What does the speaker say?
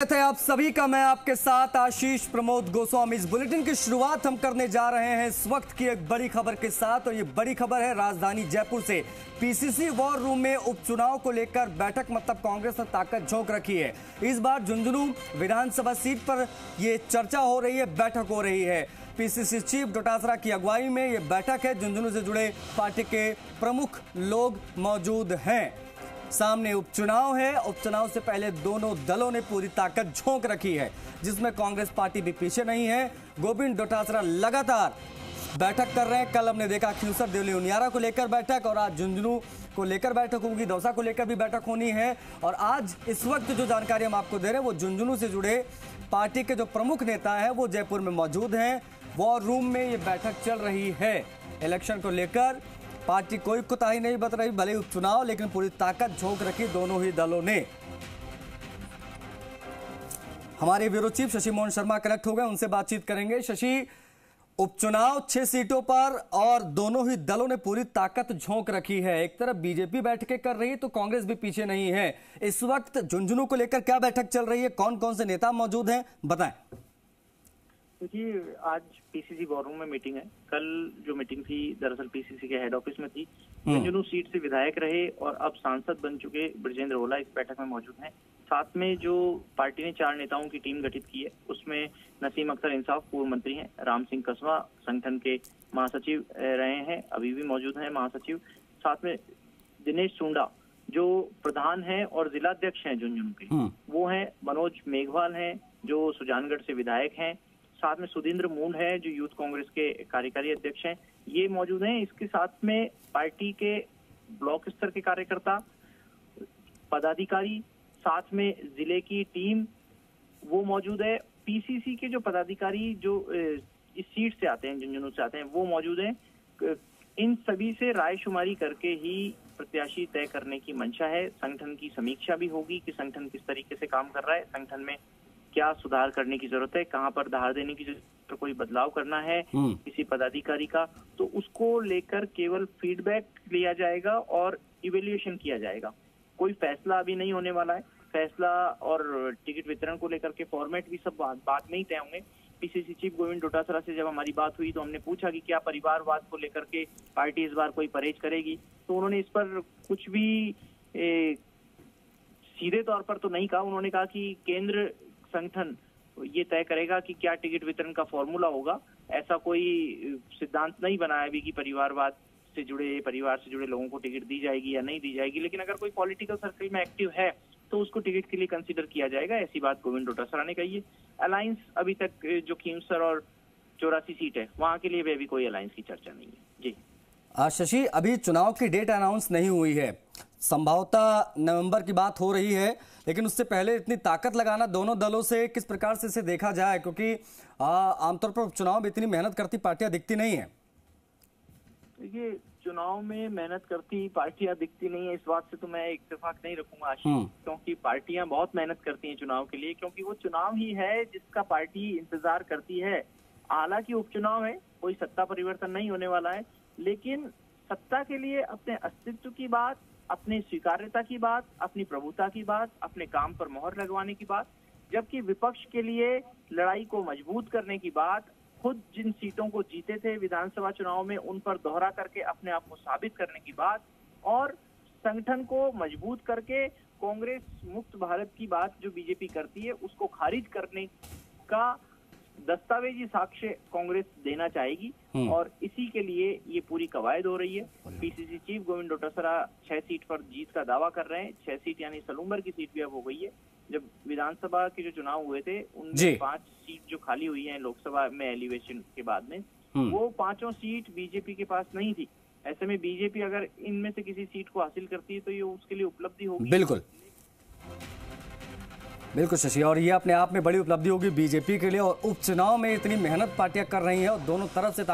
है आप सभी का। मैं आपके साथ आशीष प्रमोद गोस्वामी। इस बुलेटिन की शुरुआत हम करने जा रहे हैं इस वक्त की एक बड़ी खबर के साथ, और ये बड़ी खबर है राजधानी जयपुर से। पीसीसी वॉर रूम में उपचुनाव को लेकर बैठक, मतलब कांग्रेस ने ताकत झोंक रखी है। इस बार झुंझुनू विधानसभा सीट पर यह चर्चा हो रही है, बैठक हो रही है। पीसीसी चीफ डोटासरा की अगुवाई में यह बैठक है। झुंझुनू से जुड़े पार्टी के प्रमुख लोग मौजूद हैं। सामने उपचुनाव है। उपचुनाव से पहले दोनों दलों ने पूरी ताकत झोंक रखी है, जिसमें कांग्रेस पार्टी भी पीछे नहीं है। गोविंद डोटासरा लगातार बैठक कर रहे हैं। कल हमने देखा खिंवसर देवली उनियारा को लेकर बैठक, और आज झुंझुनू को लेकर बैठक होगी, दौसा को लेकर भी बैठक होनी है। और आज इस वक्त जो जानकारी हम आपको दे रहे हैं वो झुंझुनू से जुड़े पार्टी के जो प्रमुख नेता हैं वो जयपुर में मौजूद हैं। वॉर रूम में ये बैठक चल रही है। इलेक्शन को लेकर पार्टी कोई कोताही नहीं बरत रही, भले उपचुनाव, लेकिन पूरी ताकत झोंक रखी दोनों ही दलों ने। हमारे bureau chief Shashi Mohan Sharma connect हो गए, उनसे बातचीत करेंगे। शशि, उपचुनाव 6 सीटों पर और दोनों ही दलों ने पूरी ताकत झोंक रखी है। एक तरफ बीजेपी बैठकें कर रही है तो कांग्रेस भी पीछे नहीं है। इस वक्त झुंझुनू को लेकर क्या बैठक चल रही है, कौन कौन से नेता मौजूद हैं, बताएं। देखिए, आज पीसीसी वॉर रूम में मीटिंग है। कल जो मीटिंग थी दरअसल पीसीसी के हेड ऑफिस में थी। झुंझुनू सीट से विधायक रहे और अब सांसद बन चुके ब्रजेंद्र ओला इस बैठक में मौजूद हैं। साथ में जो पार्टी ने 4 नेताओं की टीम गठित की है, उसमें नसीम अख्तर इंसाफ पूर्व मंत्री हैं, राम सिंह कसवा संगठन के महासचिव रहे हैं, अभी भी मौजूद हैं महासचिव। साथ में दिनेश सुंडा जो प्रधान हैं और जिलाध्यक्ष हैं झुंझुनू के, वो हैं। मनोज मेघवाल हैं जो सुजानगढ़ से विधायक हैं। साथ में सुधींद्र मूंड है जो यूथ कांग्रेस के कार्यकारी अध्यक्ष हैं, ये मौजूद हैं। इसके साथ में पार्टी के ब्लॉक स्तर के कार्यकर्ता, पदाधिकारी, साथ में जिले की टीम वो मौजूद है। पीसीसी के जो पदाधिकारी जो इस सीट से आते हैं, झुंझुनू से आते हैं, वो मौजूद हैं। इन सभी से रायशुमारी करके ही प्रत्याशी तय करने की मंशा है। संगठन की समीक्षा भी होगी कि संगठन किस तरीके से काम कर रहा है, संगठन में क्या सुधार करने की जरूरत है, कहां पर दहाड़ देने की जरूरत है, कोई बदलाव करना है किसी पदाधिकारी का, तो उसको लेकर केवल फीडबैक लिया जाएगा और इवेल्युएशन किया जाएगा। कोई फैसला अभी नहीं होने वाला है। फैसला और टिकट वितरण को लेकर के फॉर्मेट भी सब बाद में ही तय होंगे। पीसीसी चीफ गोविंद डोटासरा से जब हमारी बात हुई तो हमने पूछा कि क्या परिवारवाद को लेकर के पार्टी इस बार कोई परहेज करेगी, तो उन्होंने इस पर कुछ भी सीधे तौर पर तो नहीं कहा। उन्होंने कहा कि केंद्र संगठन ये तय करेगा कि क्या टिकट वितरण का फॉर्मूला होगा। ऐसा कोई सिद्धांत नहीं बनाया अभी कि परिवार से जुड़े लोगों को टिकट दी जाएगी या नहीं दी जाएगी, लेकिन अगर कोई पॉलिटिकल सर्कल में एक्टिव है तो उसको टिकट के लिए कंसीडर किया जाएगा, ऐसी बात गोविंद डोटासरा ने कही है। अलायंस अभी तक जो खिंवसर और 84 सीट है वहां के लिए भी अभी कोई अलायंस की चर्चा नहीं है। जी शशि, अभी चुनाव की डेट अनाउंस नहीं हुई है, संभवतः नवंबर की बात हो रही है, लेकिन उससे पहले इतनी ताकत लगाना दोनों दलों से किस प्रकार से इसे देखा जाए, क्योंकि आमतौर पर चुनाव में इतनी मेहनत करती पार्टियां दिखती नहीं है। देखिए, चुनाव में मेहनत करती पार्टियां दिखती नहीं है, इस बात से तो मैं इत्तेफाक नहीं रखूंगा आशीष, क्योंकि पार्टियां बहुत मेहनत करती हैं चुनाव के लिए, क्योंकि वो चुनाव ही है जिसका पार्टी इंतजार करती है। हालांकि उपचुनाव है, कोई सत्ता परिवर्तन नहीं होने वाला है, लेकिन सत्ता के लिए अपने अस्तित्व की बात, अपनी स्वीकार्यता की बात, अपनी प्रभुता की बात, अपने काम पर मोहर लगवाने की बात, जबकि विपक्ष के लिए लड़ाई को मजबूत करने की बात, खुद जिन सीटों को जीते थे विधानसभा चुनाव में उन पर दोहरा करके अपने आप को साबित करने की बात, और संगठन को मजबूत करके कांग्रेस मुक्त भारत की बात जो बीजेपी करती है उसको खारिज करने का दस्तावेजी साक्ष्य कांग्रेस देना चाहेगी, और इसी के लिए ये पूरी कवायद हो रही है। PCC chief Govind Dotasra 6 seat पर जीत का दावा कर रहे हैं। 6 सीट यानी सलूम्बर की सीट भी अब हो गई है। जब विधानसभा के जो चुनाव हुए थे उनमें 5 सीट जो खाली हुई हैं लोकसभा में एलिवेशन के बाद में, वो 5 सीट बीजेपी के पास नहीं थी। ऐसे में बीजेपी अगर इनमें से किसी सीट को हासिल करती है तो ये उसके लिए उपलब्धि होगी। बिल्कुल बिल्कुल शशि, और ये अपने आप में बड़ी उपलब्धि होगी बीजेपी के लिए। और उपचुनाव में इतनी मेहनत पार्टियां कर रही हैं और दोनों तरफ से